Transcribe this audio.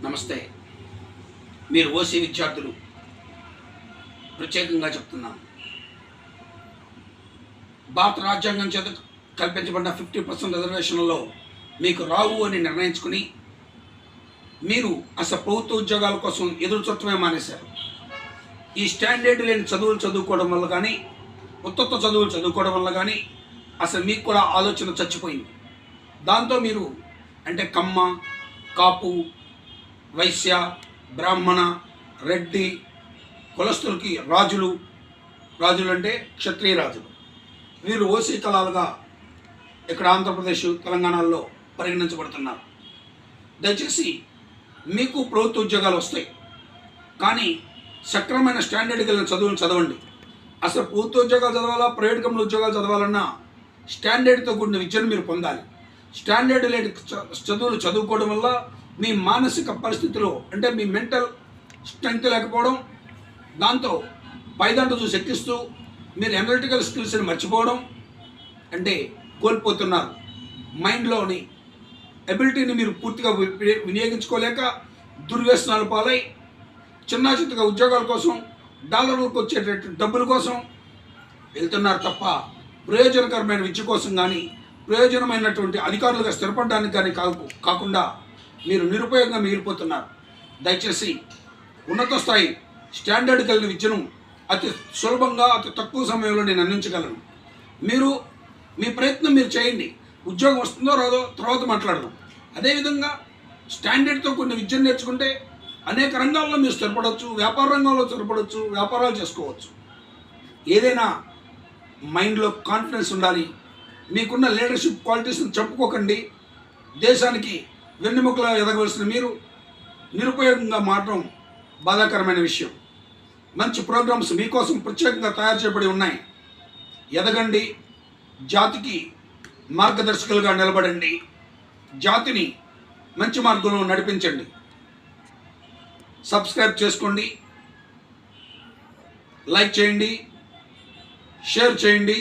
నమస్తే. మీరు ఓసీ విద్యార్థులు ప్రత్యేకంగా చెప్తున్నాను. భారత రాజ్యాంగం చేత కల్పించబడిన 50% రిజర్వేషన్లలో మీకు రావు అని నిర్ణయించుకుని మీరు అసలు ప్రభుత్వ ఉద్యోగాల కోసం ఎదురు చూడటమే మానేశారు. ఈ స్టాండర్డ్ లేని చదువులు చదువుకోవడం వల్ల కానీ, ఉత్తత్త చదువులు చదువుకోవడం వల్ల కానీ అసలు మీకు కూడా ఆలోచన చచ్చిపోయింది. దాంతో మీరు అంటే కమ్మ, కాపు, వైశ్య, బ్రాహ్మణ, రెడ్డి కులస్తులకి రాజులు అంటే క్షత్రియ రాజులు, వీరు ఓసీ కళాలుగా ఇక్కడ ఆంధ్రప్రదేశ్, తెలంగాణలో పరిగణించబడుతున్నారు. దయచేసి మీకు ప్రభుత్వ ఉద్యోగాలు వస్తాయి, కానీ సక్రమైన స్టాండర్డ్ కలిగిన చదువులు చదవండి. అసలు ప్రభుత్వ ఉద్యోగాలు చదవాలా, ప్రైవేట్ కంపెనీ ఉద్యోగాలు చదవాలన్నా స్టాండర్డ్తో కూడిన విద్యను మీరు పొందాలి. స్టాండర్డ్ లేని చదువులు చదువుకోవడం వల్ల మీ మానసిక పరిస్థితిలో అంటే మీ మెంటల్ స్ట్రెంగ్త్ లేకపోవడం, దాంతో పైదంట చూసి ఎక్కిస్తూ మీరు అనలిటికల్ స్కిల్స్ని మర్చిపోవడం అంటే కోల్పోతున్నారు. మైండ్లోని ఎబిలిటీని మీరు పూర్తిగా వినియోగించుకోలేక దుర్వ్యసనాల పాలై చిన్న చిత్తగా ఉద్యోగాల కోసం, డాలర్లకు వచ్చేటటువంటి డబ్బుల కోసం వెళ్తున్నారు తప్ప ప్రయోజనకరమైన విద్య కోసం కానీ, ప్రయోజనమైనటువంటి అధికారులుగా స్థిరపడడానికి కానీ కాకుండా మీరు నిరుపయోగంగా మిగిలిపోతున్నారు. దయచేసి ఉన్నత స్థాయి స్టాండర్డ్ కలిగిన విద్యను అతి సులభంగా, అతి తక్కువ సమయంలో నేను అందించగలను. మీరు మీ ప్రయత్నం మీరు చేయండి. ఉద్యోగం వస్తుందో రాదో తర్వాత మాట్లాడదాం. అదేవిధంగా స్టాండర్డ్తో కొన్ని విద్యను నేర్చుకుంటే అనేక రంగాల్లో మీరు స్థిరపడవచ్చు, వ్యాపార రంగంలో స్థిరపడవచ్చు, వ్యాపారాలు చేసుకోవచ్చు. ఏదైనా మైండ్లో కాన్ఫిడెన్స్ ఉండాలి. మీకున్న లీడర్షిప్ క్వాలిటీస్ని చంపుకోకండి. దేశానికి వెన్నెముకలా ఎదగవలసిన మీరు నిరుపయోగంగా మారడం బాధాకరమైన విషయం. మంచి ప్రోగ్రామ్స్ మీకోసం ప్రత్యేకంగా తయారు చేయబడి ఉన్నాయి. ఎదగండి, జాతికి మార్గదర్శకులుగా నిలబడండి, జాతిని మంచి మార్గంలో నడిపించండి. సబ్స్క్రైబ్ చేసుకోండి, లైక్ చేయండి, షేర్ చేయండి.